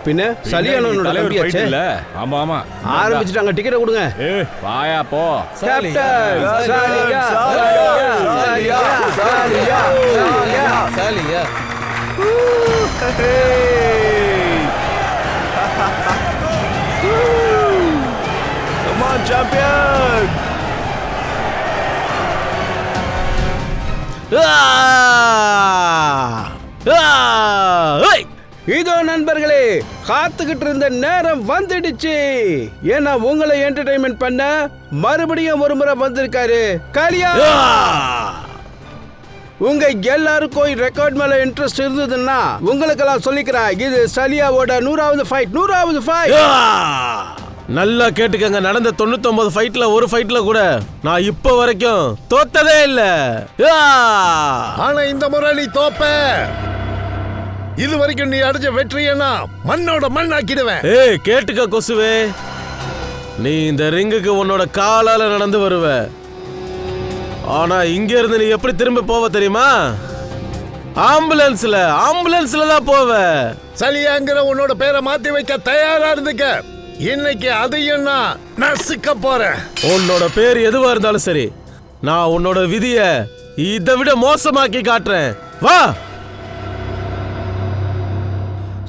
பின்ன சலியானோட தம்பியாச்சே. ஆமா ஆமா ஆரம்பிச்சிட்டாங்க. டிக்கெட் கொடுங்க. வாயா போ. கேப்டன் சலியா சலியா சலியா சலியா சலியா. Come on champion. இதோ நண்பர்களே, காத்துக்கிட்டு இருந்த நேரம் வந்துடுச்சு. ஏன்னா உங்களை என்டர்டைன்மெண்ட் பண்ண மறுபடியும் ஒரு முறை வந்திருக்காரு காளியா. உங்க எல்லாருக்கும் ரெக்கார்ட் மேல இன்ட்ரெஸ்ட் இருந்ததுன்னா உங்களுக்கெல்லாம் சொல்லிக்கிறேன், இது சலியாவோட 100வது ஃபைட். நல்லா கேட்டுக்கங்க. நடந்த 99 ஃபைட்ல ஒரு ஃபைட்ல கூட நான் இப்ப வரைக்கும் தோத்ததே இல்ல. ஆனா இந்த முறை நீ தோப்ப. இது வரைக்கும் நீ அடிச்ச வெற்றியனா மண்ணோட மண்ணாக்கிடுவேன். ஏய் கேட்டுக்க கொசுவே, நீ இந்த ரிங்குக்கு உன்னோட காலால நடந்து வருவ. ஆனா இங்க இருந்து நீ எப்படி திரும்ப போவ தெரியுமா? ஆம்புலன்ஸ்ல தான் போவ. சலியாங்கிற உன்னோட பேரை மாத்தி வைக்க தயாரா இருந்துக்க. இன்னைக்கு அதையும் நான் நசுக்க போறேன். உன்னோட பேர் எதுவா இருந்தாலும் சரி, நான் உன்னோட விதிய இதை விட மோசமாக்கி காட்டுறேன். வா.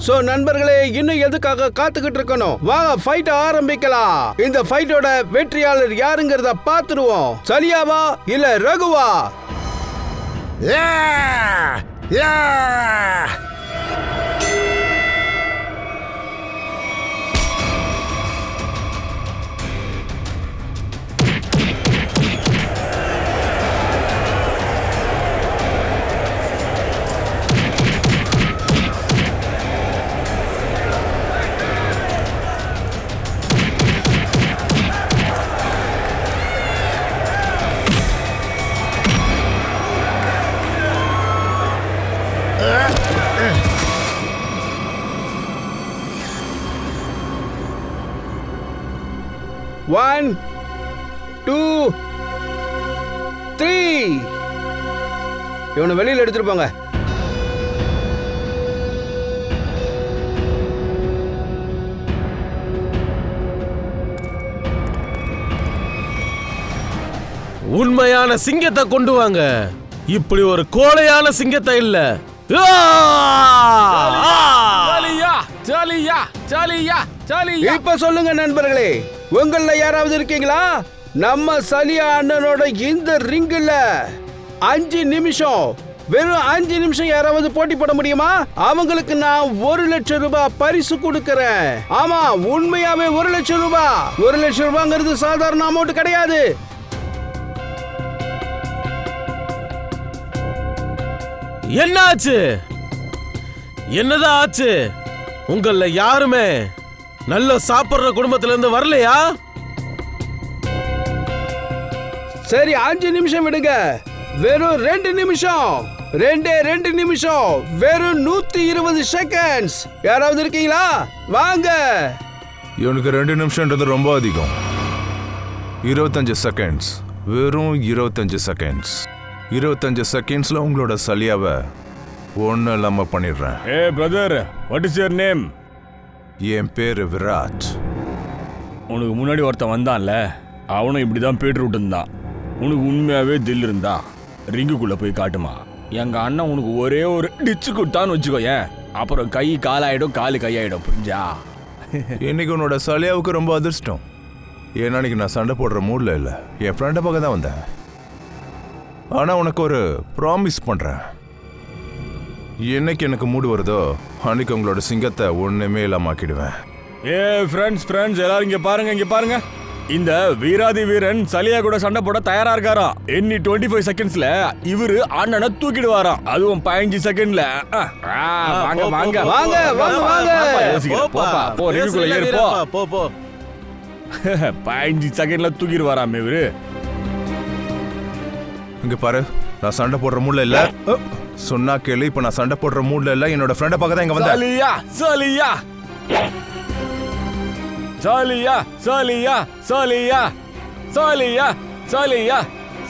சோ நண்பர்களே, இன்னும் எதுக்காக காத்துக்கிட்டு இருக்கணும்? வாங்க ஃபைட் ஆரம்பிக்கலாம். இந்த ஃபைட்டோட வெற்றியாளர் யாருங்கிறத பாத்துருவோம். சலியாவா இல்ல ரகுவா? One, 2, 3. இவனை வெளியில எடுத்துட்டு போங்க. உண்மையான சிங்கத்தை கொண்டு வாங்க. இப்படி ஒரு கோழையான சிங்கத்தை இல்ல. இப்ப சொல்லுங்க நண்பர்களே, உங்கள யாராவது இருக்கீங்களா? நம்ம சலியா அண்ணனோட இந்த ரிங்குல 5 நிமிஷம், வெறும் 5 நிமிஷம் யாராவது போட்டி போட முடியுமா? அவங்களுக்கு நான் 1 லட்சம் ரூபாய் பரிசு கொடுக்கறேன். ஆமா, உண்மையாவே 1 லட்சம் ரூபாய். 1 லட்சம் ரூபாங்கிறது சாதாரண அமௌண்ட் கிடையாது. என்னாச்சு? என்னதான் ஆச்சு? உங்கள யாருமே நல்ல சாப்பிடுற குடும்பத்துல இருந்து வரலையா? சரி 5 நிமிஷம் விடுங்க. வெறும் 2 நிமிஷம். 2 நிமிஷம், வெறும் 120 செகண்ட்ஸ். யாராவது இருக்கீங்களா? வாங்க. இவனுக்கு 2 நிமிஷம்ன்றது ரொம்ப அதிகம். 25 செகண்ட்ஸ், வெறும் 25 செகண்ட்ஸ். 25 செகண்ட்ஸ்ல உங்களோட சலியாவை ஒன்னும் இல்லாம பண்ணிடுறேன். ஏ brother, what is your name? என் பேரு விராட். உனக்கு முன்னாடி ஒருத்தன் வந்தான்ல, அவனும் இப்படிதான் பேட்டு இருந்தான். உனக்கு உண்மையாவே தில் இருந்தா ரிங்குக்குள்ள போய் காட்டுமா. எங்க அண்ணன் உனக்கு ஒரே ஒரு டிச்சு கொடுத்தான்னு வச்சுக்கோ, ஏன் அப்புறம் கை காலாயிடும், காலு கையாயிடும், புரிஞ்சா? இன்னைக்கு உன்னோட சலியாவுக்கு ரொம்ப அதிர்ஷ்டம். ஏன்னா இன்னைக்கு நான் சண்டை போடுற மூட்ல இல்லை, என் ஃப்ரெண்டை பக்கம் தான் வந்தேன். ஆனா உனக்கு ஒரு ப்ராமிஸ் பண்றேன். என்னைக்கு எனக்கு மூடு வருதோ அன்னைக்கு உங்களோட சிங்கத்தை ஒண்ணுமே இல்லாம ஆக்கிடுவேன். ஏ ஃப்ரெண்ட்ஸ் எல்லாரும் இங்க பாருங்க. இந்த வீராதி வீரன் சலியா கூட சண்டை போட தயாரா இருக்காராம். எண்ணி 25 செகண்ட்ஸ்ல இவரு அண்ணனை தூக்கிடுவாராம். அதுவும் 15 செகண்ட்ல. வாங்க 15 செகண்ட்ல தூக்கிடுவாராம் இவரு. இங்க பாரு, நான் சண்டை போடுற மூட்ல இல்ல. சொன்னா கேளு, இப்ப நான் சண்டை போடுற மூட்ல இல்ல. என்னோட ஃப்ரெண்ட பக்கம் தான் இங்க வந்தேன்.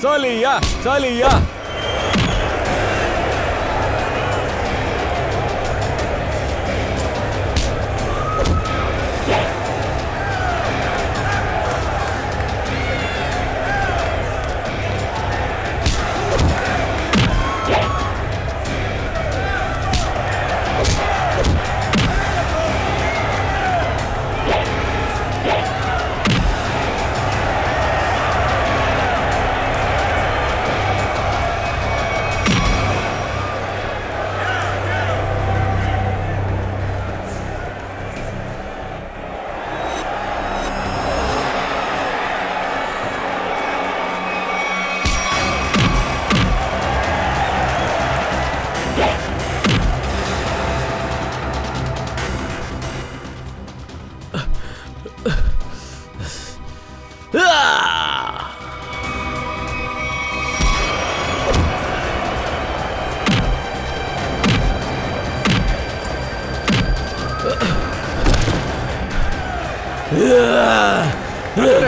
சலியா சலியா.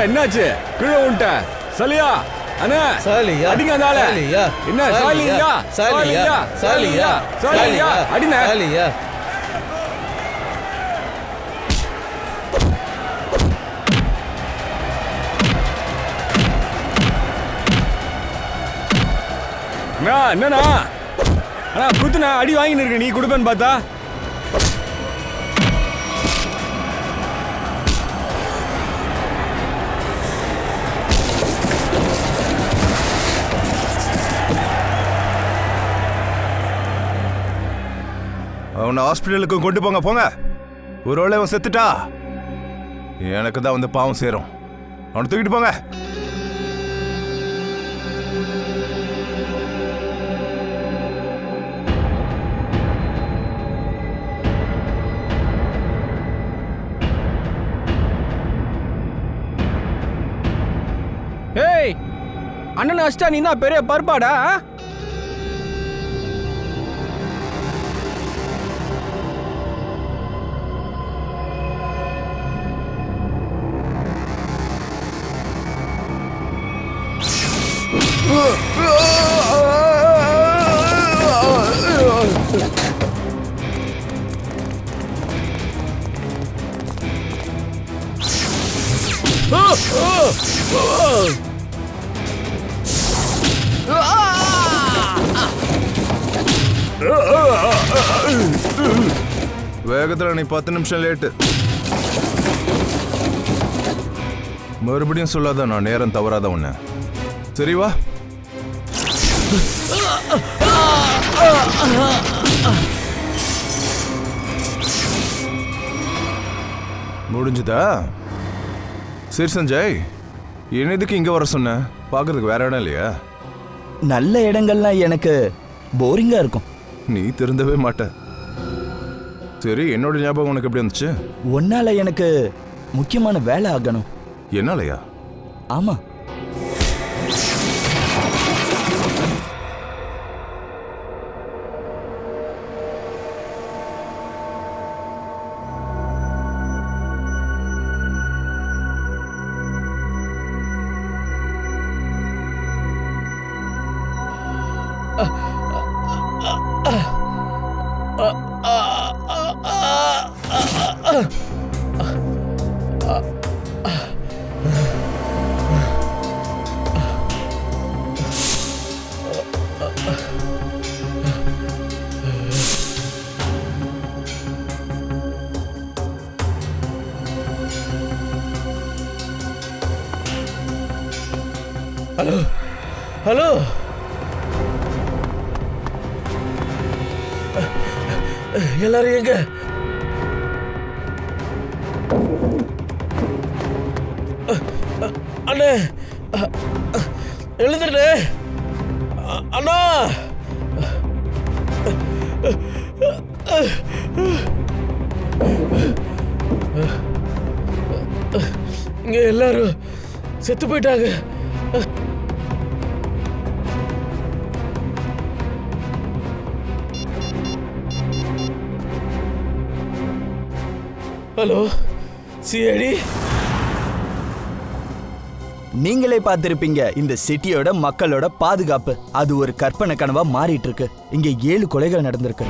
என்னாச்சு? கீழே உன்ட்ட சலியா அண்ணா சாலியா அடிங்க அந்த ஆளை. சாலியா என்ன சாலியா சாலியா சாலியா சாலியா அடிங்க. சாலியா என்னண்ணா அண்ணா குத்துனா அடி வாங்கின்னு இருக்க, நீ கொடுப்பேன்னு பார்த்தா. அவனை ஹாஸ்பிட்டலுக்கு கொண்டு போங்க போங்க. ஒருவேளை அவன் செத்துட்டா எனக்கு தான் வந்து பாவம் சேரும். அவனை தூக்கிட்டு போங்க. ஏய், அண்ணன் அஷ்டா நீ தான் பெரிய பருப்பாடா. வேகத்துல நீ 10 நிமிஷம் லேட்டு. மறுபடியும் சொல்லாத, நான் நேரம் தவறாத உன்ன. சரி வா. முடிஞ்சுதா? சரி சஞ்சய், என்ன இதுக்கு இங்க வர சொன்ன? பாக்குறதுக்கு வேற இடம் இல்லையா? நல்ல இடங்கள்லாம் எனக்கு போரிங்கா இருக்கும். நீ திருந்தவே மாட்ட. சரி, என்னோட ஞாபகம் உனக்கு எப்படி வந்துச்சு? ஒன்னால எனக்கு முக்கியமான வேலை ஆகணும். என்னாலயா? ஆமா, ஹலோ ஹலோ, எல்லாரும் எங்க? அண்ணே எழுந்துட்டே அண்ணா. இங்க எல்லாரும் செத்து போயிட்டாங்க. ஹலோ சிஐடி, நீங்களே பார்த்திருப்பீங்க, இந்த சிட்டியோட மக்களோட பாதுகாப்பு அது ஒரு கற்பனை கனவா மாறிட்டு இருக்கு. இங்க 7 கொலைகள் நடந்திருக்கு.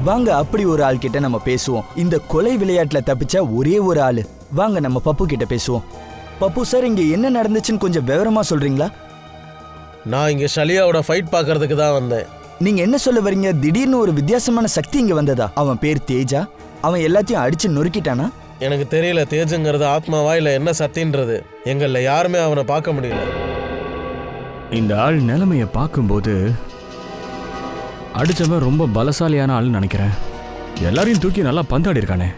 வாங்க அப்படி ஒரு ஆள் கிட்ட நம்ம பேசுவோம். இந்த கொலை விளையாட்டுல தப்பிச்ச ஒரே ஒரு ஆளு. வாங்க நம்ம பப்பு கிட்ட பேசுவோம். பப்பு சார், இங்க என்ன நடந்துச்சுன்னு கொஞ்சம் விவரமா சொல்றீங்களா? நான் இங்க ஷலியாவோட ஃபைட் பார்க்கறதுக்கு தான் வந்தேன். நீங்க என்ன சொல்ல வரீங்க? திடீர்னு ஒரு வித்தியாசமான சக்தி இங்க வந்ததா? அவன் பேர் தேஜா. அவன் எல்லாத்தையும் அடிச்சு நொறுக்கிட்டானா? எனக்கு தெரியல தேஜுங்கிறது ஆத்மாவா இல்ல என்ன சத்தின்றது. எங்கள்ல யாருமே அவனை பார்க்க முடியல. இந்த ஆள் நிலைமையை பார்க்கும்போது அடிச்சவன் ரொம்ப பலசாலியான ஆள்னு நினைக்கிறேன். எல்லாரையும் தூக்கி நல்லா பந்தாடி இருக்கானே.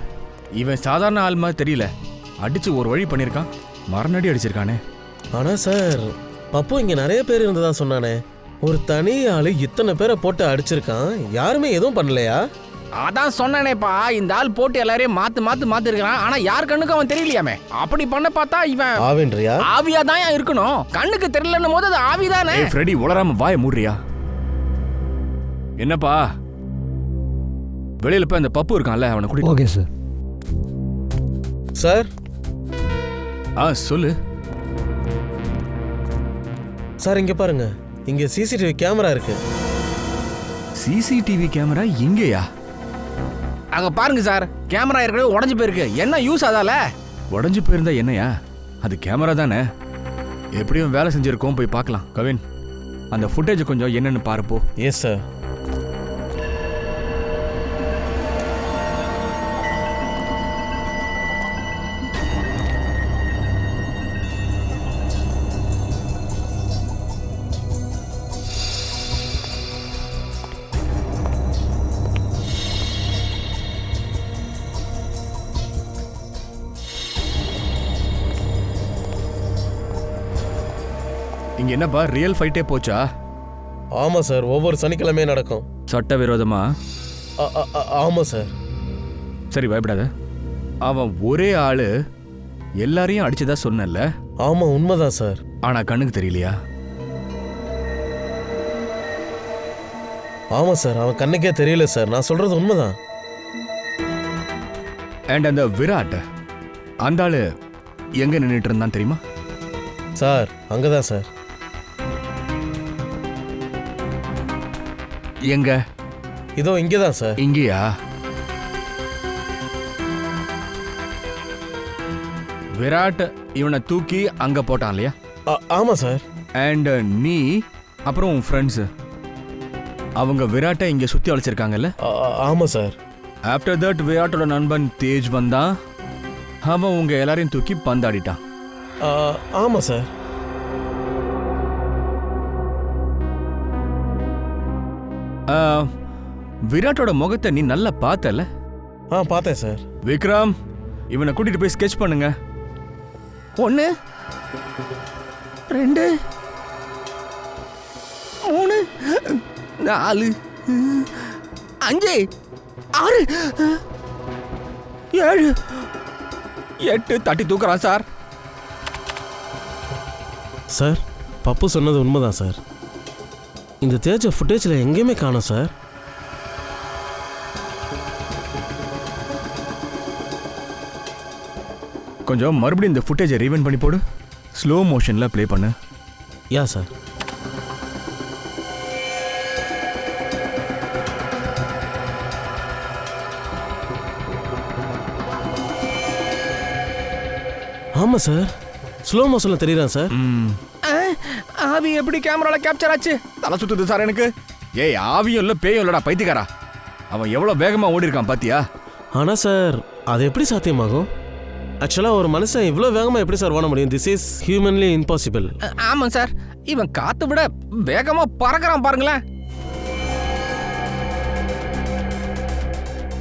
இவன் சாதாரண ஆள் மாதிரி தெரியல. அடிச்சு ஒரு வழி பண்ணியிருக்கான், மரணடி அடிச்சிருக்கானே. ஆனா சார், பப்பு இங்க நிறைய பேர் இருந்ததா சொன்னானே. ஒரு தனி ஆளு இத்தனை பேரை போட்டு அடிச்சிருக்கான், யாருமே எதுவும் பண்ணலையா? அதான் சொன்னானேப்பா, இந்த ஆள் போட்டு எல்லாரையும் மாத்து இருக்கான். ஆனா யார் கண்ணுக்கும் அவன் தெரியலையாமே. அப்படி பண்ண பார்த்தா இவன் ஆவின்றியா? ஆவியா தான் இருக்கணும். கண்ணுக்கு தெரியலன்னும் போது அது ஆவிதானே. ஏய் ஃப்ரெடி, உளராம வாயை மூடுறியா? என்னப்பா, வெளியில போய் அந்த பப்பு இருக்கான்ல, அவனை கூட்டிட்டு. Okay sir. சார் சொல்லு சார், இங்க பாருங்க, இங்க சிசிடிவி கேமரா இருக்கு. சிசிடிவி கேமரா இங்கேயா? அங்க பாருங்க சார், கேமரா ஏற்கனவே உடஞ்சு போயிருக்கு. என்ன யூஸ் அதால? உடஞ்சு போயிருந்தா என்னையா? அது கேமரா தானே, எப்படியும் வேலை செஞ்சிருக்கோம். போய் பார்க்கலாம். கவின், அந்த ஃபுட்டேஜ் கொஞ்சம் என்னன்னு பாருப்போ. Yes sir. இங்க என்னப்பா, ரியல் ஃபைட்டே போச்சா? ஆமா சார், ஒவ்வொரு சனிக்கிழமையும் நடக்கும். சட்டவிரோதமா? ஆமா சார். சரி, பயப்படாத. அவன் ஒரே ஆளு எல்லாரையும் அடிச்சதா சொன்னல? ஆமா, உண்மைதான் சார். ஆனா கண்ணுக்கு தெரியலையா? ஆமா சார், அவன் கண்ணுக்கே தெரியல சார். நான் சொல்றது உண்மைதான். அண்ட் அந்த விராட், அந்த ஆளு எங்க நின்றுட்டு இருந்தான் தெரியுமா? சார், அங்கதான் சார். எங்க? இதோ இங்கதான் சார். இங்கேயா? விராட் இவனை தூக்கி அங்க போட்டான் இல்லையா? ஆமா சார். அண்ட் நீ அப்புறம் உன் ஃப்ரெண்ட்ஸ் அவங்க விராட்டை இங்க சுத்தி அழைச்சிருக்காங்கல்ல? ஆமா சார். ஆஃப்டர் தட் விராட்டோட நண்பன் தேஜ் வந்தான். அவன் உங்க எல்லாரையும் தூக்கி பந்தாடிட்டான். ஆமா சார். விராட்டோட முகத்தை நீ நல்லா பார்த்தல? பார்த்தேன் சார். விக்ரம், இவனை கூட்டிட்டு போய் ஸ்கெட்ச் பண்ணுங்க. 1 2 3 4 5 6 7 8 தட்டி தூக்குறான் சார். சார், பப்பு சொன்னது உண்மைதான் சார். இந்த தேஜ ஃபுட்டேஜில் எங்கேயுமே காணோம் சார். கொஞ்சம் மறுபடியும் இந்த ஃபுட்டேஜை ரீவைண்ட் பண்ணி போடு. ஸ்லோ மோஷனில் ப்ளே பண்ணு. யா சார். ஆமாம் சார், ஸ்லோ மோஷனில் தெரியுறான் சார். ஆவி எப்படி கேமரால கேப்சர் ஆச்சு? தலை சுத்துது சார் எனக்கு. ஏய், ஆவியும் இல்லை பேயும் இல்லடா பைத்தியக்காரா. அவன் எவ்வளோ வேகமாக ஓடி இருக்கான் பாத்தியா? ஆனால் சார், அது எப்படி சாத்தியமாகும்? ஆக்சுவலாக ஒரு மனுஷன் இவ்வளோ வேகமாக எப்படி சார் ஓட முடியும்? This is humanly impossible. ஆமாம் சார், இவன் காத்து விட வேகமா பறக்கிறான் பாருங்களேன்.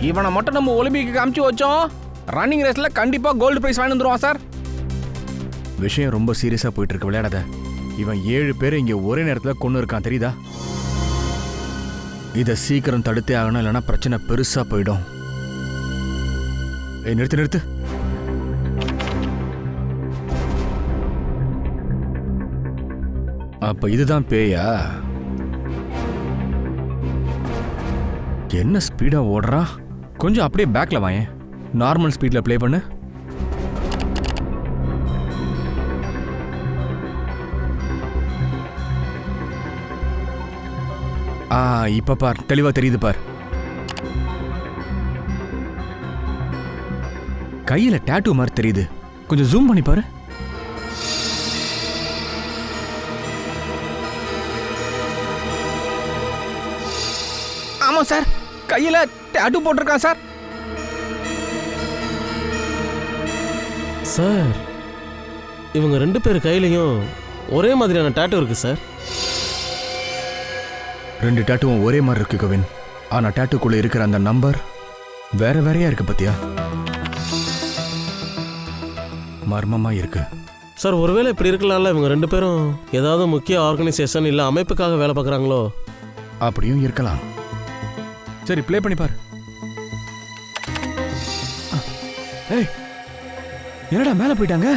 இவனை மட்டும் நம்ம ஒலிம்பிக்கு அமுச்சு வச்சோம், ரன்னிங் ரேஸ்ல கண்டிப்பா கோல்டு பிரைஸ் வாங்கி வந்துருவான் சார். விஷயம் ரொம்ப சீரியஸாக போயிட்டு இருக்கு, விளையாடாத. இவன் 7 பேரை இங்கே ஒரே நேரத்தில் கொண்டு இருக்கான், தெரியுதா? இதை சீக்கிரம் தடுத்தே ஆகணும், இல்லைன்னா பிரச்சனை பெருசா போயிடும். நிறுத்து நிறுத்து. அப்ப இதுதான் பேயா? என்ன ஸ்பீடா ஓடுறா? கொஞ்சம் அப்படியே பேக்ல வாயேன். நார்மல் ஸ்பீட்ல ப்ளே பண்ணு. இப்ப பார், தெளிவா தெரியுது பார். கையில டாட்டூ மாதிரி தெரியுது. கொஞ்சம் ஜூம் பண்ணி பாரு. ஆமா சார், கையில டாட்டூ போட்டிருக்கான் சார். சார், இவங்க 2 பேர் கையிலையும் ஒரே மாதிரியான டாட்டூ இருக்கு சார். 2 டாட்டூவும் ஒரே மாதிரி இருக்கு கவின். ஆனா டாட்டூக்குள்ள இருக்கிற அந்த நம்பர் வேற வேறையா இருக்கு பத்தியா? மர்மமா இருக்கு சார். ஒருவேளை இப்படி இருக்கலாம்ல, இவங்க 2 பேரும் ஏதாவது முக்கிய ஆர்கனைசேஷன் இல்லை அமைப்புக்காக வேலை பார்க்குறாங்களோ? அப்படியும் இருக்கலாம். சரி, ப்ளே பண்ணி பாரு. ஏய், என்னடா மேல போயிட்டாங்க?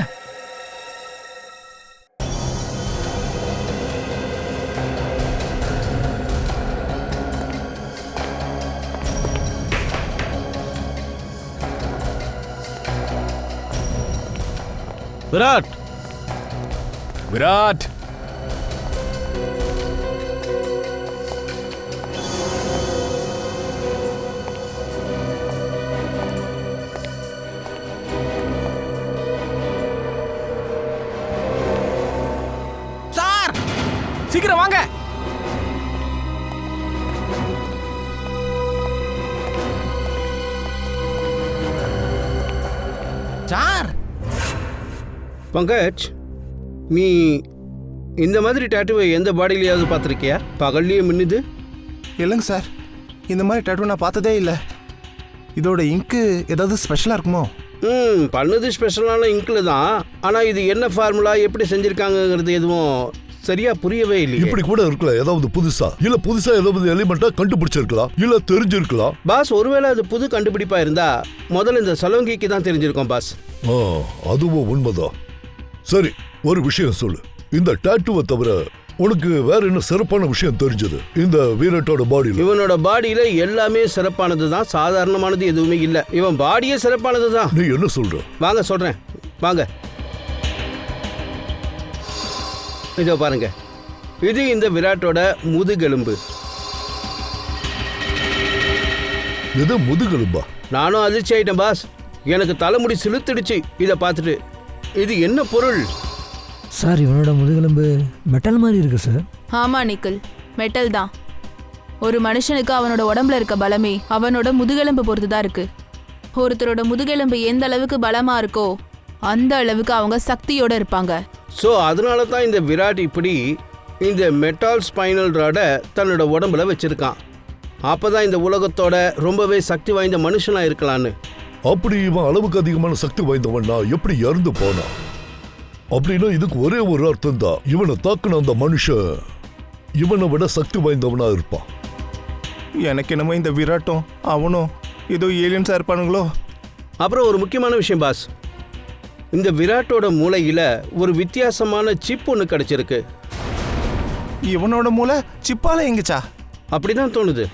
விராட், விராட், சார் சீக்கிரம் வாங்க. சார், பங்கஜ், நீ இந்த மாதிரி டாட்டூவை எந்த பாடியிலையாவது பார்த்துருக்கியா? பகல்லையே மின்னுது. இல்லைங்க சார், இந்த மாதிரி டேட்டூ நான் பார்த்ததே இல்லை. இதோட இங்கு ஏதாவது ஸ்பெஷலாக இருக்குமோ? பண்ணது ஸ்பெஷலான இங்கில் தான். ஆனால் இது என்ன ஃபார்முலா, எப்படி செஞ்சுருக்காங்கங்கிறது எதுவும் சரியா புரியவே இல்லை. இப்படி கூட இருக்கலாம், ஏதாவது புதுசா ஏதாவது எலிமெண்டா கண்டுபிடிச்சிருக்கலாம், இல்ல தெரிஞ்சிருக்கலாம். பாஸ், ஒருவேளை அது புது கண்டுபிடிப்பா இருந்தா முதல்ல இந்த சலோங்கிக்கு தான் தெரிஞ்சிருக்கோம் பாஸ். அதுவும் உண்மைதான். சரி, ஒரு விஷயம் சொல்லு. இந்த டாட்டூவை தவிர உனக்கு வேற என்ன சிறப்பான விஷயம் தெரிஞ்சது இந்த வீரட்டோட பாடியில? இவனோட பாடியில எல்லாமே சிறப்பானது தான், சாதாரணமானது எதுவுமே இல்ல. இவன் பாடியே சிறப்பானது தான். நீ என்ன சொல்ற? வாங்க சொல்றேன், வாங்க. இதோ பாருங்க, இது இந்த விராட்டோட முதுகெலும்பு. இது முதுகெலும்பா? நானும் அதிர்ச்சி ஆயிட்டேன் பாஸ். எனக்கு தலைமுடி சிலுத்துடுச்சு இதை பார்த்துட்டு. இது என்ன பொருள் சார்? இவனோட முதுகெலும்பு மெட்டல் மாதிரி இருக்கு சார். ஆமா நிக்கில், மெட்டல் தான். ஒரு மனுஷனுக்கு அவனோட உடம்புல இருக்க பலமே அவனோட முதுகெலும்பு பொறுத்து தான் இருக்கு. ஒருத்தரோட முதுகெலும்பு எந்த அளவுக்கு பலமா இருக்கோ அந்த அளவுக்கு அவங்க சக்தியோட இருப்பாங்க. ஸோ அதனால தான் இந்த விராட் இப்படி இந்த மெட்டால் ஸ்பைனல் ராடை தன்னோட உடம்புல வச்சிருக்கான். அப்பதான் இந்த உலகத்தோட ரொம்பவே சக்தி வாய்ந்த மனுஷனா இருக்கலான்னு. அப்படி இவன் அளவுக்கு அதிகமான சக்தி வாய்ந்தவன் நான் எப்படி இறந்து போனான்? அப்படின்னா இதுக்கு ஒரே ஒரு அர்த்தம் தான், இவனை தாக்குன அந்த மனுஷன் இவனை விட சக்தி வாய்ந்தவனா இருப்பான். எனக்கு என்னமோ இந்த விராட்டும் அவனும் ஏதோ ஏலியன்ஸாக இருப்பானுங்களோ? அப்புறம் ஒரு முக்கியமான விஷயம் பாஸ், இந்த விராட்டோட மூளையில ஒரு வித்தியாசமான சிப் ஒன்று கிடைச்சிருக்கு. இவனோட மூளை சிப்பால எங்கச்சா? அப்படிதான் தோணுது.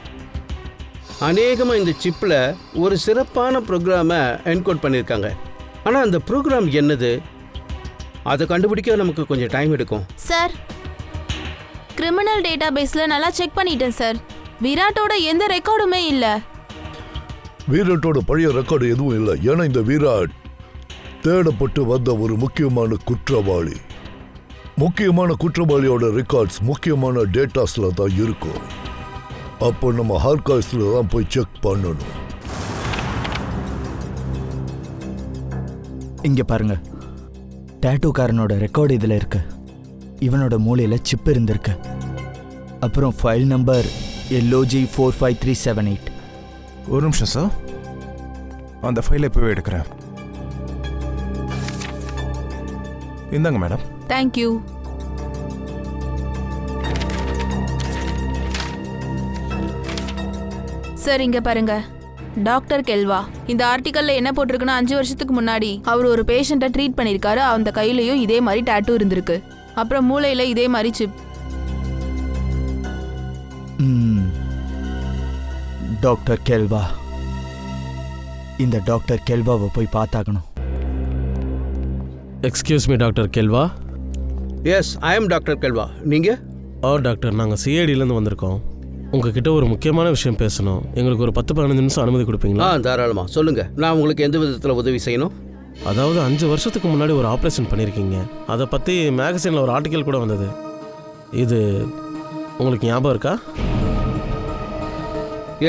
அநேகமாக இந்த சிப்பில் ஒரு சிறப்பான ப்ரோக்ராமை என்கோட் பண்ணியிருக்காங்க. ஆனால் அந்த ப்ரோக்ராம் என்னது, அதை கண்டுபிடிக்க நமக்கு கொஞ்சம் டைம் எடுக்கும். சார், கிரிமினல் டேட்டா பேஸ்ல நல்லா செக் பண்ணிட்டேன் சார். விராட்டோட எந்த ரெக்கார்டுமே இல்ல. வீரட்டோட பழைய ரெக்கார்டு எதுவும் இல்லை. ஏன்னா இந்த விராட் தேடப்பட்டு வந்த ஒரு முக்கியமான குற்றவாளி. முக்கியமான குற்றவாளியோட ரெக்கார்ட்ஸ் முக்கியமான டேட்டாஸ்ல தான் இருக்கும். அப்போ நம்ம ஆர்கைவ்ஸ்ல தான் போய் செக் பண்ணணும். இங்க பாருங்க, டாட்டூக்காரனோட ரெக்கார்டு இதில் இருக்கு. இவனோட மூளையில் சிப் இருந்திருக்கு. அப்புறம் ஃபைல் நம்பர் LOG453778. ஒரு நிமிஷம் சார், அந்த ஃபைலை இப்போவே எடுக்கிறேன். இந்தாங்க மேடம். தேங்க்யூ. சார், இங்க பாருங்க, டாக்டர் கெல்வா. இந்த ஆர்டிக்கல்ல என்ன போட்டிருக்குன்னா, 5 வருஷத்துக்கு முன்னாடி அவர் ஒரு பேஷண்ட்டை ட்ரீட் பண்ணியிருக்காரு. அந்த கையிலையும் இதே மாதிரி டாட்டூ இருந்திருக்கு. அப்புறம் மூளையில இதே மாதிரி சிப். டாக்டர் கெல்வா. இந்த டாக்டர் கெல்வாவை போய் பார்த்தாகணும். Excuse me doctor Kelva. Yes, I am doctor Kelva. நீங்கள்? டாக்டர், நாங்கள் சிஐடியிலேருந்து வந்திருக்கோம். உங்ககிட்ட ஒரு முக்கியமான விஷயம் பேசணும். எங்களுக்கு ஒரு 10-15 நிமிஷம் அனுமதி கொடுப்பீங்களா? தாராளமா சொல்லுங்க. நான் உங்களுக்கு எந்த விதத்தில் உதவி செய்யணும்? அதாவது 5 வருஷத்துக்கு முன்னாடி ஒரு ஆப்ரேஷன் பண்ணியிருக்கீங்க. அதை பற்றி மேகசினில் ஒரு ஆர்டிக்கல் கூட வந்தது. இது உங்களுக்கு ஞாபகம் இருக்கா?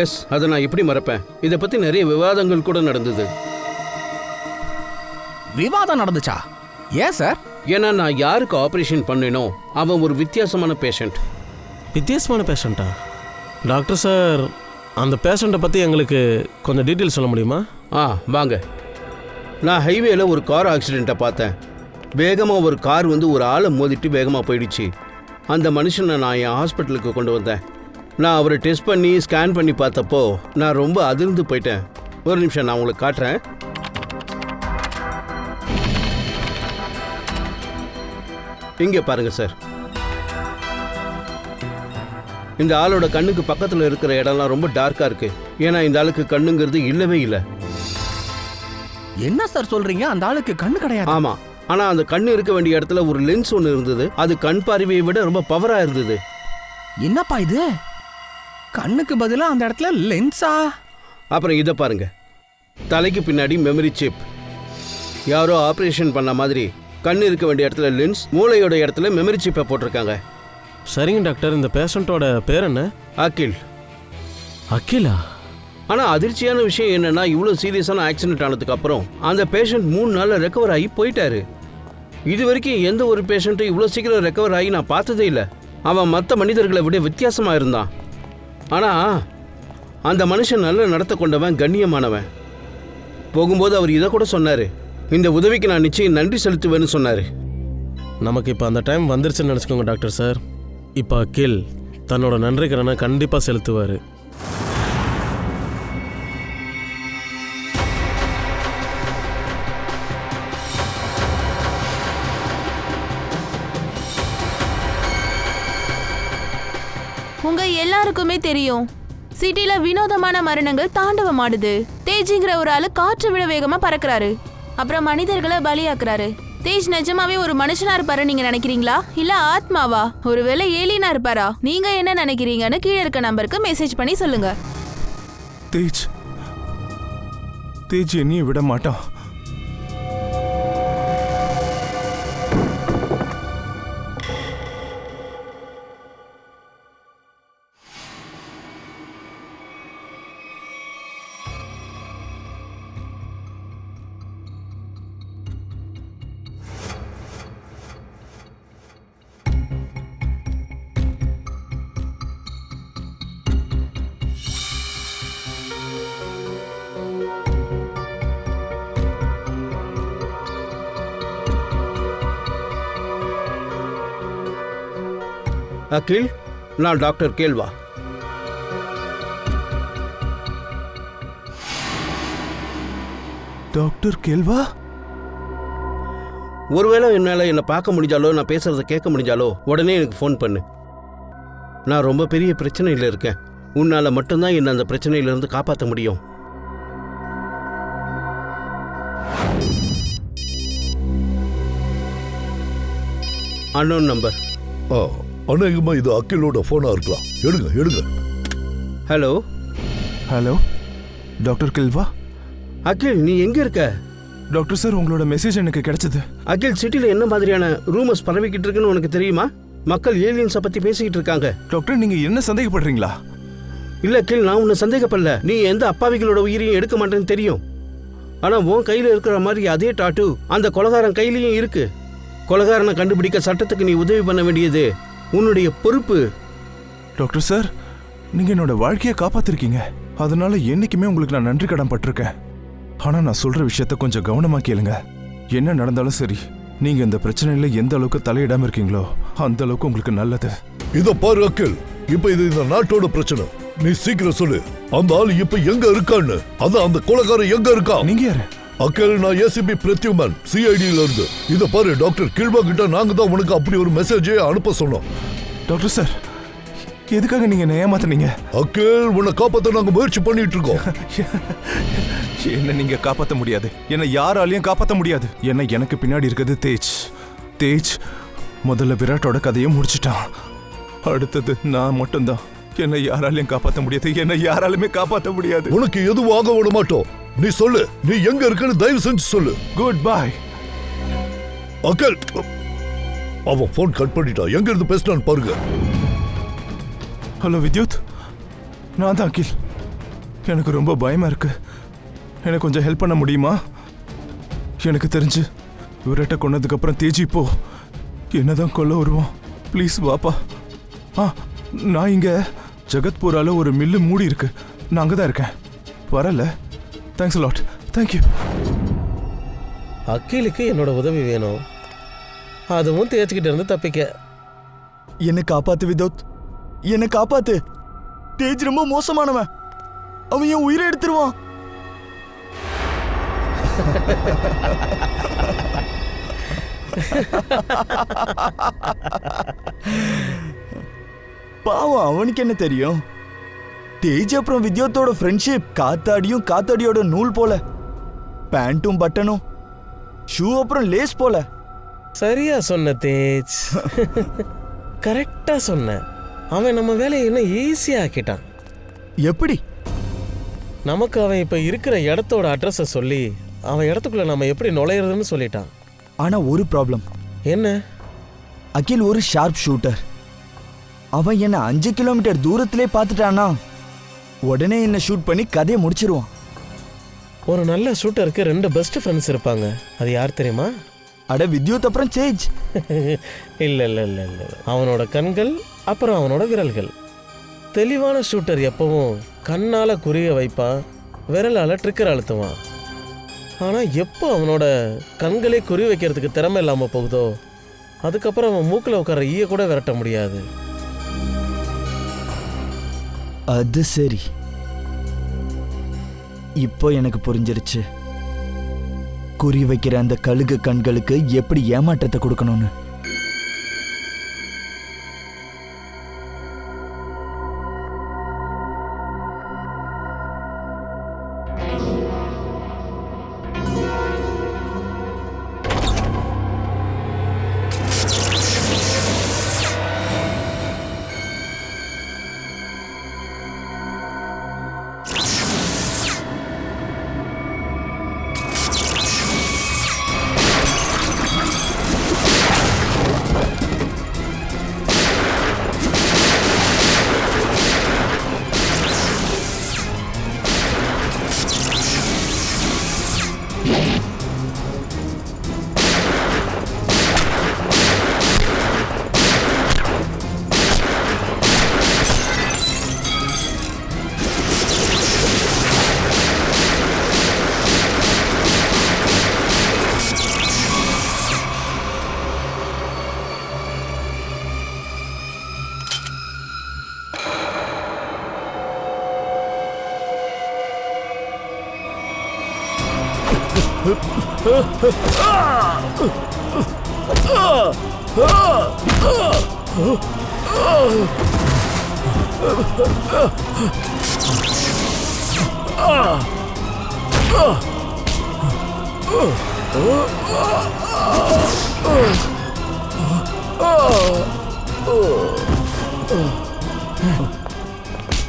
எஸ், அதை நான் எப்படி மறப்பேன்? இதை பற்றி நிறைய விவாதங்கள் கூட நடந்தது. விவாதம் நடந்துச்சா? ஏன் சார்? ஏன்னா நான் யாருக்கு ஆப்ரேஷன் பண்ணினோ அவன் ஒரு வித்தியாசமான பேஷண்ட். வித்தியாசமான பேஷண்ட்டா? டாக்டர் சார், அந்த பேஷண்ட்டை பற்றி எங்களுக்கு கொஞ்சம் டீட்டெயில் சொல்ல முடியுமா? வாங்க. நான் ஹைவேல ஒரு கார் ஆக்சிடெண்ட்டை பார்த்தேன். வேகமாக ஒரு கார் வந்து ஒரு ஆளை மோதிட்டு வேகமாக போயிடுச்சு. அந்த மனுஷனை நான் என் ஹாஸ்பிட்டலுக்கு கொண்டு வந்தேன். நான் அவரை டெஸ்ட் பண்ணி ஸ்கேன் பண்ணி பார்த்தப்போ நான் ரொம்ப அதிர்ந்து போயிட்டேன். ஒரு நிமிஷம், நான் உங்களுக்கு காட்டுறேன். இங்கே பாருங்க சார். இந்த ஆளோட கண்ணுக்கு பக்கத்தில் இருக்கிற இடம்லாம் ரொம்ப டார்க்காக இருக்கு. ஏன்னா இந்த ஆளுக்கு கண்ணுங்கிறது இல்லவே இல்லை. என்ன சார் சொல்றீங்க? அந்த ஆளுக்கு கண்ணு கிடையாது? ஆமாம், ஆனால் அந்த கண்ணு இருக்க வேண்டிய இடத்துல ஒரு லென்ஸ் ஒன்று இருந்தது. அது கண் பார்வையை விட ரொம்ப பவராக இருந்தது. என்னப்பா இது? கண்ணுக்கு பதிலாக அந்த இடத்துல லென்ஸா? அப்புறம் இதை பாருங்க. தலைக்கு பின்னாடி மெமரி சிப். யாரோ ஆப்ரேஷன் பண்ண மாதிரி கண்ணு இருக்க வேண்டிய இடத்துல லென்ஸ், மூளையோட இடத்துல மெமரி சிப்பை போட்டிருக்காங்க. சரிங்க டாக்டர், இந்த பேஷண்ட்டோட பேர் என்ன? அகில். அகிலா? ஆனால் அதிர்ச்சியான விஷயம் என்னன்னா, இவ்வளோ சீரியஸான ஆக்சிடென்ட் ஆனதுக்கு அப்புறம் அந்த பேஷண்ட் 3 நாளில் ரெக்கவர் ஆகி போயிட்டாரு. இது வரைக்கும் எந்த ஒரு பேஷண்ட்டும் இவ்வளோ சீக்கிரம் ரெக்கவர் ஆகி நான் பார்த்ததே இல்லை. அவன் மற்ற மனிதர்களை விட வித்தியாசமாக இருந்தான். ஆனால் அந்த மனுஷன் நல்ல நடத்த கொண்டவன், கண்ணியமானவன். போகும்போது அவர் இதை கூட சொன்னார், இந்த உதவிக்கு நான் நிச்சயம் நன்றி செலுத்துவேன்னு சொன்னார். நமக்கு இப்போ அந்த டைம் வந்துருச்சுன்னு நினச்சிக்கோங்க டாக்டர் சார். இப்போ அகில் தன்னோட நன்றி கடனை கண்டிப்பாக செலுத்துவார். உங்க எல்லாருக்குமே தெரியும், சிட்டில வினோதமான மரணங்கள் தாண்டவமாடுது. தேஜிங்கிற ஒரு ஆளு காற்று விட வேகமா பறக்குறாரு, அப்புறம் மனிதர்களை பலியாக்குறாரு. தேஜ் நிஜமாவே ஒரு மனுஷனா இருப்பாரு நீங்க நினைக்கிறீங்களா, இல்ல ஆத்மாவா? ஒருவேளை ஏலியனா இருப்பாரா? நீங்க என்ன நினைக்கிறீங்கன்னு கீழே இருக்க நம்பருக்கு மெசேஜ் பண்ணி சொல்லுங்க. தேஜ் என்னையும் விட மாட்டான். அகில், நான் டாக்டர் கேல்வா. டாக்டர் கேல்வா? ஒருவேளை என்னால் என்னை பார்க்க முடிஞ்சாலோ, நான் பேசுறதை கேட்க முடிஞ்சாலோ உடனே எனக்கு ஃபோன் பண்ணு. நான் ரொம்ப பெரிய பிரச்சனையில் இருக்கேன். உன்னால் மட்டும்தான் என்னை அந்த பிரச்சனையிலேருந்து காப்பாற்ற முடியும். Unknown number. அநேகமா இது அகிலோட போனா இருக்கலாம். எடுங்க. ஹலோ. டாக்டர் கேல்வா? அகில், நீ எங்க இருக்க? டாக்டர் சார், உங்களோட மெசேஜ் எனக்கு கிடைச்சது. அகில், சிட்டில என்ன மாதிரியான ரூமர்ஸ் பரவிக்கிட்டு இருக்குன்னு உனக்கு தெரியுமா? மக்கள் ஏலியன்ஸை பத்தி பேசிக்கிட்டு இருக்காங்க. டாக்டர், நீங்க என்ன சந்தேகப்படுறீங்களா? இல்ல அகில், நான் உன்னை சந்தேகப்படல. நீ எந்த அப்பாவிகளோட உயிரையும் எடுக்க மாட்டேன்னு தெரியும். ஆனா உன் கையில இருக்கிற மாதிரி அதே டாட்டூ அந்த கொலைகாரன் கையிலயும் இருக்கு. கொலைகாரனை கண்டுபிடிக்க சட்டத்துக்கு நீ உதவி பண்ண வேண்டியது உன்னுடைய பொறுப்பு. டாக்டர் சார், நீங்க என்னோட வாழ்க்கையை காப்பாத்திருக்கீங்க. அதனால என்னைக்குமே உங்களுக்கு நான் நன்றி கடன் பட்டிருக்கேன். ஆனா நான் சொல்ற விஷயத்த கொஞ்சம் கவனமா கேளுங்க. என்ன நடந்தாலும் சரி, நீங்க இந்த பிரச்சனையில எந்த அளவுக்கு தலையிடாம இருக்கீங்களோ அந்த அளவுக்கு உங்களுக்கு நல்லது. இத பாரு அகில், இப்ப இது இந்த நாட்டோட பிரச்சனை. நீ சீக்கிரம் சொல்லு, அந்த ஆளு இப்ப எங்க இருக்கான்னு. அதான் அந்த கொலைகாரன் எங்க இருக்கா? நீங்க யாரு? அகில், நான் ஏசிபி பிரத்யுமன், சிஐடியில இருந்து. இத பாரு டாக்டர் கில்வா கிட்ட நாங்க தான் உனக்கு அப்படி ஒரு மெசேஜே அனுப்ப சொன்னோம். டாக்டர் சார், எதுக்காக நீங்க என்ன ஏமாத்துனீங்க? அகில், உன்னை காப்பாத்த நாங்க முயற்சி பண்ணிட்டு இருக்கோம். என்ன நீங்க காப்பாத்த முடியாது. என்ன யாராலையும் காப்பாத்த முடியாது. ஏன்னா எனக்கு பின்னாடி இருக்கிறது தேஜ் முதல்ல விராட்டோட கதையை முடிச்சிட்டான். அடுத்தது நான் மட்டும்தான். என்னை யாராலையும் காப்பாற்ற முடியாது, என்னை யாராலுமே காப்பாற்ற முடியாது. உனக்கு எதுவும் ஆக விட மாட்டோம். நீ சொல்லு, நீ எங்க இருக்குன்னு தயவு செஞ்சு சொல்லு. Good bye. அகில், அவன் போன் கட் பண்ணிட்டான். எங்க இருந்து பேசினான்னு பாருங்க. ஹலோ வித்யுத், நான் தான் அகில். எனக்கு ரொம்ப பயமா இருக்கு. எனக்கு கொஞ்சம் ஹெல்ப் பண்ண முடியுமா? எனக்கு தெரிஞ்சு விரட்ட கொண்டதுக்கு அப்புறம் தேஜி இப்போ என்னதான் கொல்ல வருவான். ப்ளீஸ் வாப்பா. நான் இங்க ஜகத்பூரால ஒரு மில்லு மூடி இருக்கு, நான் அங்கதான் இருக்கேன். வரல. Thanks lot. தேங்க்யூ. அகிலுக்கு என்னோட உதவி வேணும், அதுவும் தேய்ச்சிக்கிட்டு இருந்து தப்பிக்க. என்னை காப்பாத்து விதோத், என்னை காப்பாத்து. தேஜ் ரொம்ப மோசமானவன், அவன் என் உயிரை எடுத்துருவான். பாவம், அவனுக்கு என்ன தெரியும்? தேஜ் அப்புறம் வித்யோத்தோட ஃப்ரெண்ட்ஷிப் காத்தாடியும் காத்தாடியோட நூல் போல, பேண்ட்டும் பட்டனும், ஷூ அப்புறம் லேஸ் போல. சரியா சொன்ன தேஜ், கரெக்டா சொன்ன. அவன் நம்ம வேலையை இன்னும் ஈஸியா ஆக்கிட்டான். எப்படி? நமக்கு அவன் இப்ப இருக்கிற இடத்தோட அட்ரஸை சொல்லி அவன் இடத்துக்குள்ள நம்ம எப்படி நுழையிறதுன்னு சொல்லிட்டான். ஆனா ஒரு ப்ராப்ளம். என்ன? அகில் ஒரு ஷார்ப் ஷூட்டர். அவன் என்ன 5 கிலோமீட்டர் தூரத்திலே பார்த்துட்டானா உடனே என்ன ஷூட் பண்ணி கதையை முடிச்சிருவான். ஒரு நல்ல ஷூட்டருக்கு 2 பெஸ்ட் ஃப்ரெண்ட்ஸ் இருப்பாங்க. அது யார் தெரியுமா? அட வித்யுத் அப்புறம் சேஜ். இல்ல இல்ல இல்ல இல்ல, அவனோட கண்கள் அப்புறம் அவனோட விரல்கள். தெளிவான ஷூட்டர் எப்பவும் கண்ணால குறிய வைப்பான், விரலால ட்ரிக்கர் அழுத்துவான். ஆனா எப்போ அவனோட கண்களே குறி வைக்கிறதுக்கு திறமை இல்லாம போகுதோ அதுக்கப்புறம் அவன் மூக்கில் உட்கார ஈய கூட விரட்ட முடியாது. அது சரி, இப்போ எனக்கு புரிஞ்சிருச்சு குறி வைக்கிற அந்த கழுகு கண்களுக்கு எப்படி ஏமாற்றத்தை கொடுக்கணும்னு.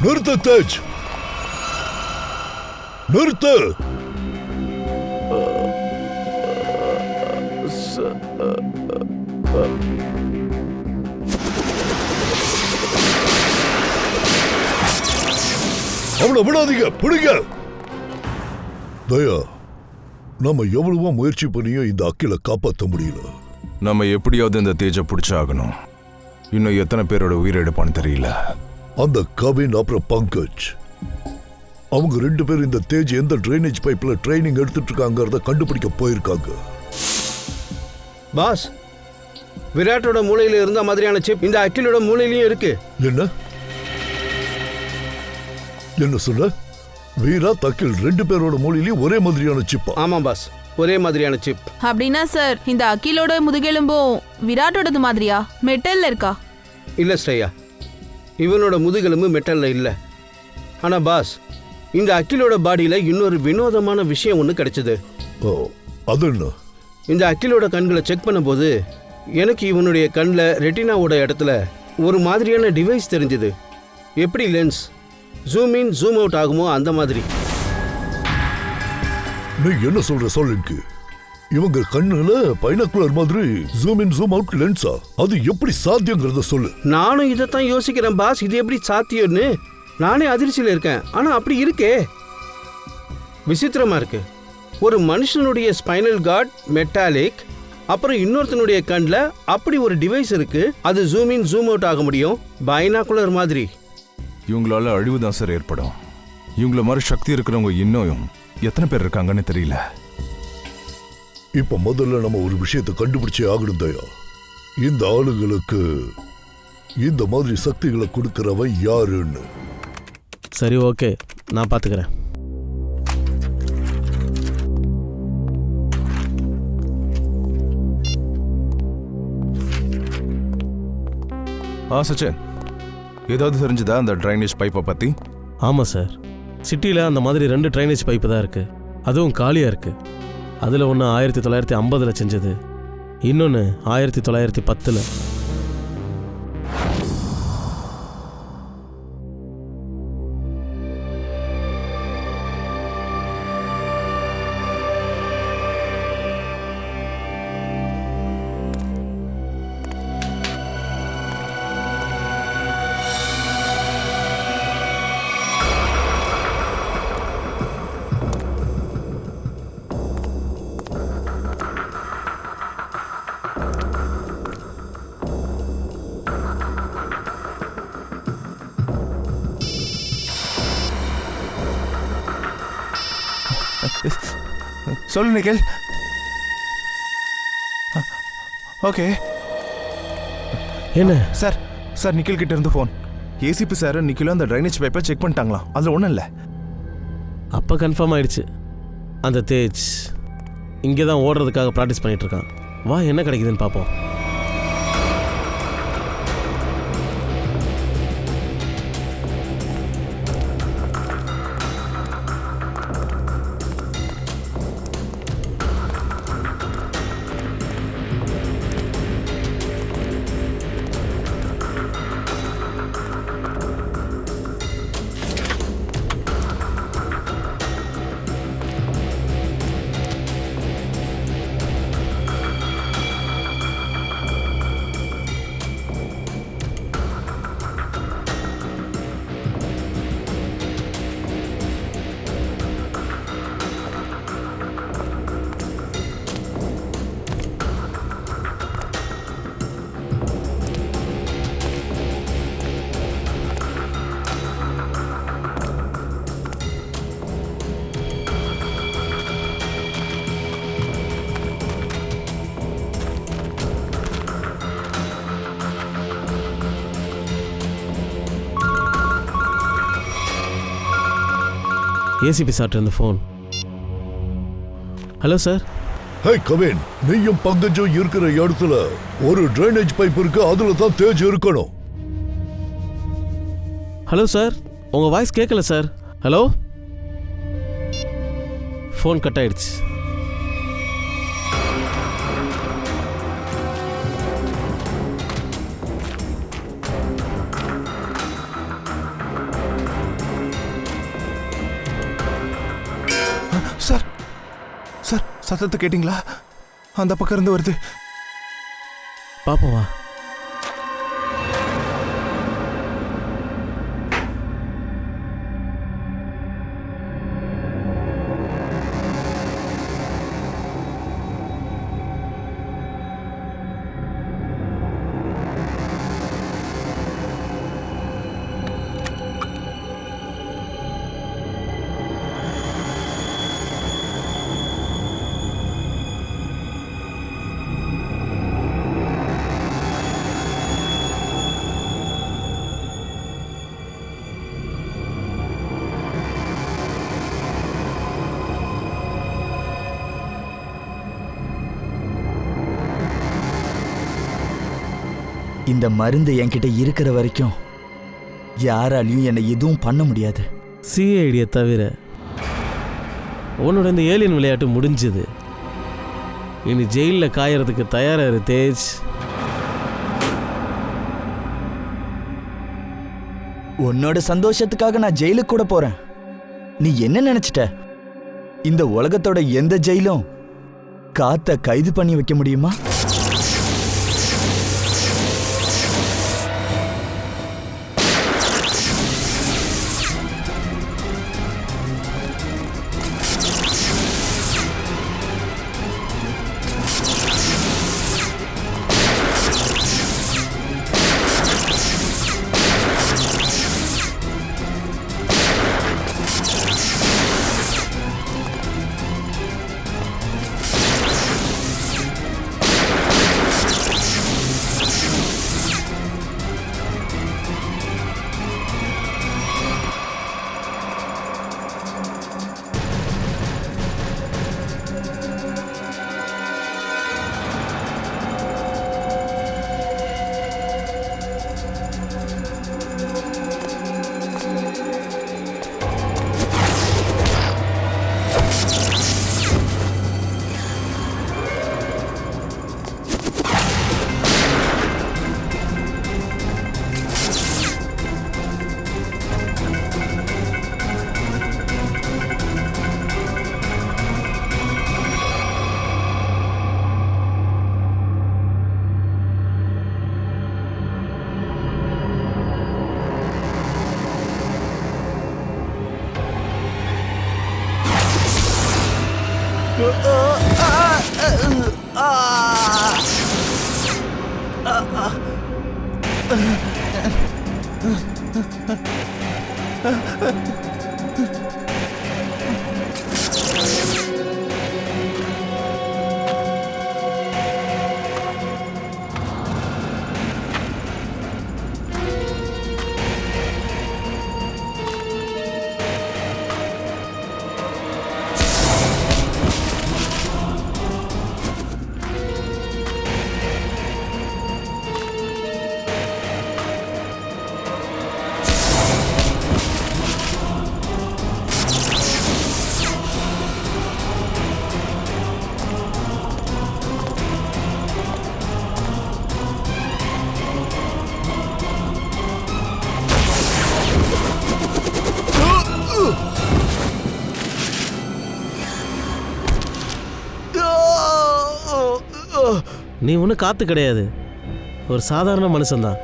நிறுத்து தேஜ், நிறுத்து. அவனை விடாதீங்க, பிடிங்க. தயா, நம்ம எவ்வளவோ முயற்சி பண்ணியும் இந்த அக்கில காப்பாற்ற முடியல. நம்ம எப்படியாவது இந்த தேஜ பிடிச்சாகணும். இன்னும் எத்தனை பேரோட உயிரை எடுப்பான்னு தெரியல. அந்த கவின் அப்புறம் பங்கஜ், அவங்க 2 பேரும் இந்த தேஜ் எந்த ட்ரைனேஜ் பைப்ல ட்ரைனிங் எடுத்துட்டு இருக்காங்கிறத கண்டுபிடிக்க போயிருக்காங்க. பாஸ், விராட்டோட மூளையில இருந்த மாதிரியான சிப் இந்த அகிலோட மூளையிலயும் இருக்கு. என்ன என்ன சொல்ல? வீரா தக்கில் 2 பேரோட மூளையிலயும் ஒரே மாதிரியான சிப்பா? ஆமா பாஸ், ஒரே மாதிரியான சிப். அப்படின்னா சார் இந்த அகிலோட முதுகெலும்பும் விராட்டோடது மாதிரியா மெட்டல்ல இருக்கா? இல்ல ஸ்ரேயா, இவனோட முதுகெலும்பு மெட்டல்ல இல்ல. ஆனா பாஸ், இந்த அகிலோட பாடியில இன்னொரு வினோதமான விஷயம் ஒன்று கிடைச்சது. ஓ, அது என்ன? இந்த அகிலோட கண்களை செக் பண்ணும்போது எனக்கு இவனுடைய கண்ணில் ரெட்டினாவோட இடத்துல ஒரு மாதிரியான டிவைஸ் தெரிஞ்சுது. எப்படி lens zoom in zoom out ஆகுமோ அந்த மாதிரி. நீ என்ன சொல்ற சொல்லுங்க? இவங்க கண்ணுல பைனாக்குலர் மாதிரி ஜூம் இன் ஜூம் அவுட் லென்ஸா? அது எப்படி சாத்தியங்கிறத சொல்லு. நானும் இதைத்தான் யோசிக்கிறேன் பாஸ், இது எப்படி சாத்தியம்னு. நானே அதிர்ச்சியில் இருக்கேன். ஆனா அப்படி இருக்கே, விசித்திரமா இருக்கு. ஒரு மனுஷனுடைய ஸ்பைனல் கார்ட் மெட்டாலிக், அப்புறம் இன்னொருத்தனுடைய கண்ணில் அப்படி ஒரு டிவைஸ் இருக்கு, அது ஜூம் இன் ஜூம் அவுட் ஆக முடியும் பைனாக்குலர் மாதிரி. இவங்களால அழிவு தான் சார் ஏற்படும். இவங்கள மாதிரி சக்தி இருக்கிறவங்க இன்னும் எத்தனை பேர் இருக்காங்கன்னு தெரியல. இப்ப முதல்ல நம்ம ஒரு விஷயத்தை கண்டுபிடிச்சே ஆகணும் தயா. இந்த ஆளுங்களுக்கு இந்த மாதிரி சக்திகளை கொடுக்கிறவன் யாருன்னு. சரி, ஓகே, நான் பார்த்துக்கிறேன். சச்சின், ஏதாவது தெரிஞ்சுதா அந்த ட்ரைனேஜ் பைப்பை பற்றி? ஆமாம் சார், சிட்டியில் அந்த மாதிரி 2 ட்ரைனேஜ் பைப்பு தான் இருக்குது. அதுவும் காலியாக இருக்குது. அதில் ஒன்று 1950 செஞ்சது, இன்னொன்று 1910. சொல்லு நிக்கில். ஓகே என்ன சார்? சார் நிக்கில் கிட்ட இருந்து ஃபோன். ஏசிபி சார் நிக்கிலும் அந்த ட்ரைனேஜ் பைப்பை செக் பண்ணிட்டாங்களாம். அதில் ஒன்றும் இல்லை. அப்போ கன்ஃபார்ம் ஆயிடுச்சு. அந்த தேஜ் இங்கே தான் ஓடுறதுக்காக ப்ராக்டிஸ் பண்ணிட்டு இருக்கான். வா, என்ன கிடைக்குதுன்னு பார்ப்போம். ஏசிபி சார்ட்ட இருந்து phone. Hello sir. Hey Kavin, நீயும் பங்கஜும் இருக்கிற இடத்துல ஒரு ட்ரைனேஜ் பைப் இருக்கு, அதுல தான் தேஜ் இருக்கணும். ஹலோ சார், உங்கள் வாய்ஸ் கேட்கல சார். ஹலோ. ஃபோன் கட் ஆயிடுச்சு. சார் சார், சத்தத்தை கேட்டிங்களா? அந்த பக்கம் இருந்து வருது. பாப்போம் வா. இந்த மருந்து என்கிட்ட இருக்கிற வரைக்கும் யாராலையும் என்னை எதுவும் பண்ண முடியாது. சிஐடியை தவிர உன்னோட இந்த ஏலியன் விளையாட்டு முடிஞ்சது. இனி ஜெயிலில் காயறதுக்கு தயாராரு தேஜ். உன்னோட சந்தோஷத்துக்காக நான் ஜெயிலுக்கு கூட போறேன். நீ என்ன நினைச்சிட்ட? இந்த உலகத்தோட எந்த ஜெயிலும் காத்த கைது பண்ணி வைக்க முடியுமா? நீ ஒன்றும் காத்து கிடையாது, ஒரு சாதாரண மனுஷன்தான்.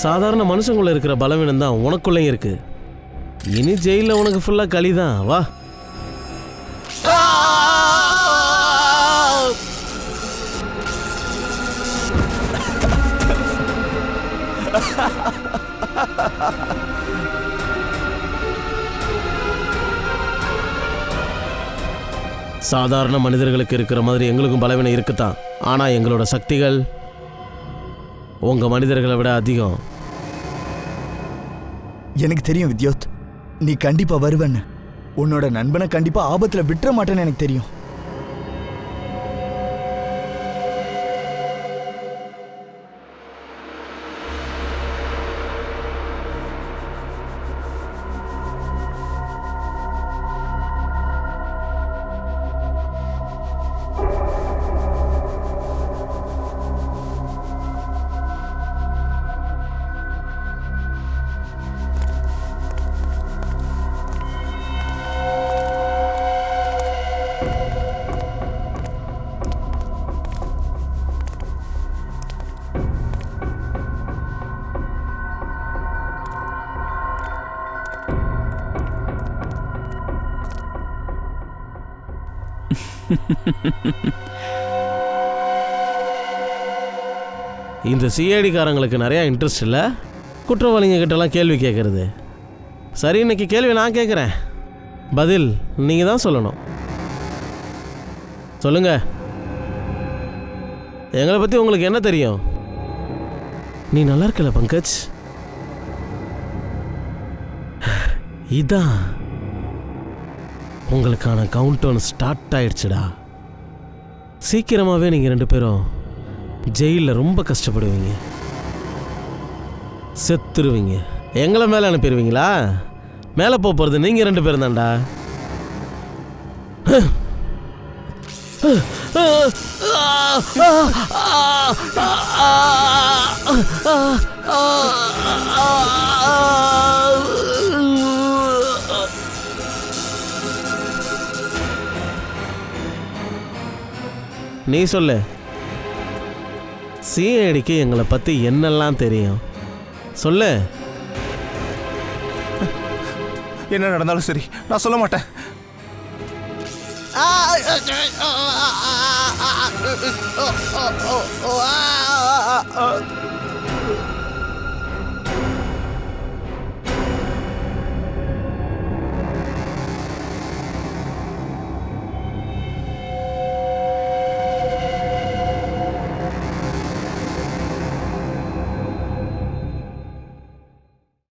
சாதாரண மனுஷங்குள்ள இருக்கிற பலவீனம் தான் உனக்குள்ளேயும் இருக்கு. இனி ஜெயிலில் உனக்கு ஃபுல்லாக களி தான். வா. சாதாரண மனிதர்களுக்கு இருக்கிற மாதிரி எங்களுக்கும் பலவீனம் இருக்குதான். ஆனால் எங்களோட சக்திகள் உங்கள் மனிதர்களை விட அதிகம். எனக்கு தெரியும் வித்யோத், நீ கண்டிப்பா வருவன்னு. உன்னோட நண்பனை கண்டிப்பா ஆபத்துல விட்டுற மாட்டேன்னு எனக்கு தெரியும். இந்த சிஐடிக்காரங்களுக்கு நிறையா இன்ட்ரெஸ்ட் இல்லை குற்றவாளிங்க கிட்டலாம் கேள்வி கேட்குறது. சரி, இன்னைக்கு கேள்வி நான் கேட்குறேன், பதில் நீங்கள் தான் சொல்லணும். சொல்லுங்க, எங்களை பற்றி உங்களுக்கு என்ன தெரியும்? நீ நல்லா இருக்கல பங்கஜ்? இதான் உங்களுக்கான கவுண்டவுன் ஸ்டார்ட் ஆயிடுச்சுடா. சீக்கிரமாகவே நீங்கள் 2 பேரும் ஜெயிலில் ரொம்ப கஷ்டப்படுவீங்க, செத்துருவீங்க. எங்களை மேலே அனுப்பிடுவீங்களா? மேலே போகிறது நீங்கள் 2 பேரும் தான்டா. நீ சொல்லு, சிஐடிக்கு எங்களை பற்றி என்னெல்லாம் தெரியும் சொல்லு. என்ன நடந்தாலும் சரி, நான் சொல்ல மாட்டேன்.